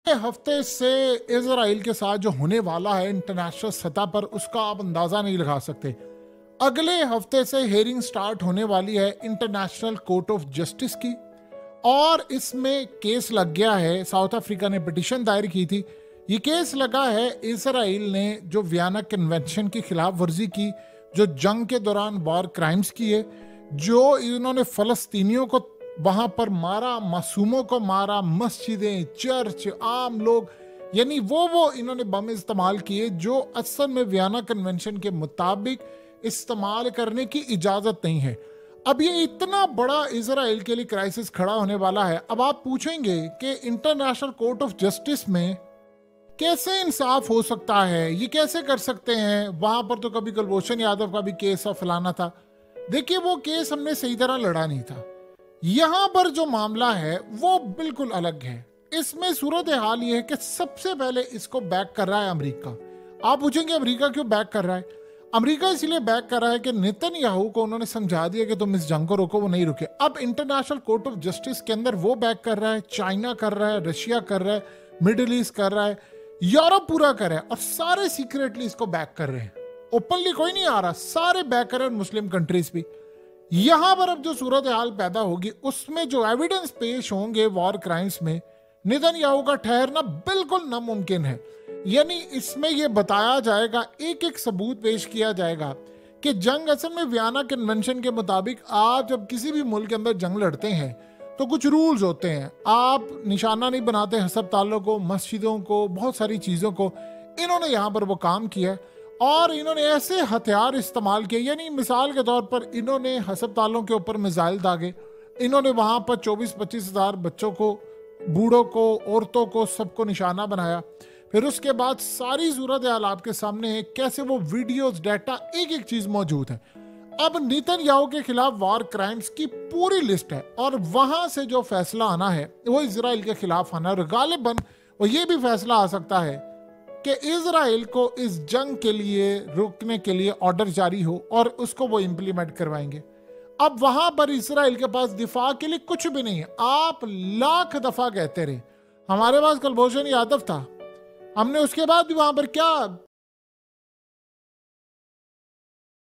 हफ्ते से इजराइल के साथ जो होने वाला है इंटरनेशनल सतह पर, उसका आप अंदाजा नहीं लगा सकते। अगले हफ्ते से हेयरिंग स्टार्ट होने वाली है इंटरनेशनल कोर्ट ऑफ जस्टिस की, और इसमें केस लग गया है। साउथ अफ्रीका ने पिटीशन दायर की थी। ये केस लगा है इजराइल ने जो वियना कन्वेंशन की खिलाफ वर्जी की, जो जंग के दौरान वॉर क्राइम्स किए, जो इन्होंने फलस्तीनियों को वहां पर मारा, मासूमों को मारा, मस्जिदें, चर्च, आम लोग, यानी वो इन्होंने बम इस्तेमाल किए जो असल में वियना कन्वेंशन के मुताबिक इस्तेमाल करने की इजाजत नहीं है। अब ये इतना बड़ा इजराइल के लिए क्राइसिस खड़ा होने वाला है। अब आप पूछेंगे कि इंटरनेशनल कोर्ट ऑफ जस्टिस में कैसे इंसाफ हो सकता है, ये कैसे कर सकते हैं? वहां पर तो कभी कुलभूषण यादव का भी केस और फलाना था। देखिए, वो केस हमने सही तरह लड़ा नहीं था। यहां पर जो मामला है वो बिल्कुल अलग है। इसमें सूरत हाल ये है कि सबसे पहले इसको बैक कर रहा है अमेरिका। आप पूछेंगे अमेरिका क्यों बैक कर रहा है? अमेरिका इसलिए बैक कर रहा है कि नेतन्याहू को उन्होंने समझा दिया कि तुम इस जंग को रोको, वो नहीं रुके। अब इंटरनेशनल कोर्ट ऑफ जस्टिस के अंदर वो बैक कर रहा है, चाइना कर रहा है, रशिया कर रहा है, मिडिल ईस्ट कर रहा है, यूरोप पूरा कर रहा है, और सारे सीक्रेटली इसको बैक कर रहे हैं। ओपनली कोई नहीं आ रहा, सारे बैक कर रहे हैं, मुस्लिम कंट्रीज भी। यहां पर अब जो सूरत हाल पैदा होगी उसमें जो एविडेंस पेश होंगे वॉर क्राइम्स में, नेतन्याहू का ठहरना बिल्कुल नामुमकिन है। यानी इसमें यह बताया जाएगा, एक एक सबूत पेश किया जाएगा कि जंग असल में वियना कन्वेंशन के मुताबिक आप जब किसी भी मुल्क के अंदर जंग लड़ते हैं तो कुछ रूल्स होते हैं। आप निशाना नहीं बनाते हस्पतालों को, मस्जिदों को, बहुत सारी चीज़ों को। इन्होंने यहाँ पर वो काम किया है और इन्होंने ऐसे हथियार इस्तेमाल किए, यानी मिसाल के तौर पर इन्होंने हस्पतालों के ऊपर मिसाइल दागे, इन्होंने वहाँ पर 24-25 हज़ार बच्चों को, बूढ़ों को, औरतों को, सबको निशाना बनाया। फिर उसके बाद सारी सूरत हाल आपके सामने है, कैसे वो वीडियोस, डाटा, एक एक चीज़ मौजूद है। अब नेतन्याहू के खिलाफ वॉर क्राइम्स की पूरी लिस्ट है और वहां से जो फैसला आना है वो इजराइल के खिलाफ आना है, और गालिबन वो ये भी फैसला आ सकता है कि इजराइल को इस जंग के लिए रोकने के लिए ऑर्डर जारी हो और उसको वो इंप्लीमेंट करवाएंगे। अब वहां पर इजराइल के पास दिफा के लिए कुछ भी नहीं है। आप लाख दफा कहते रहे, हमारे पास कुलभूषण यादव था, हमने उसके बाद भी वहां पर क्या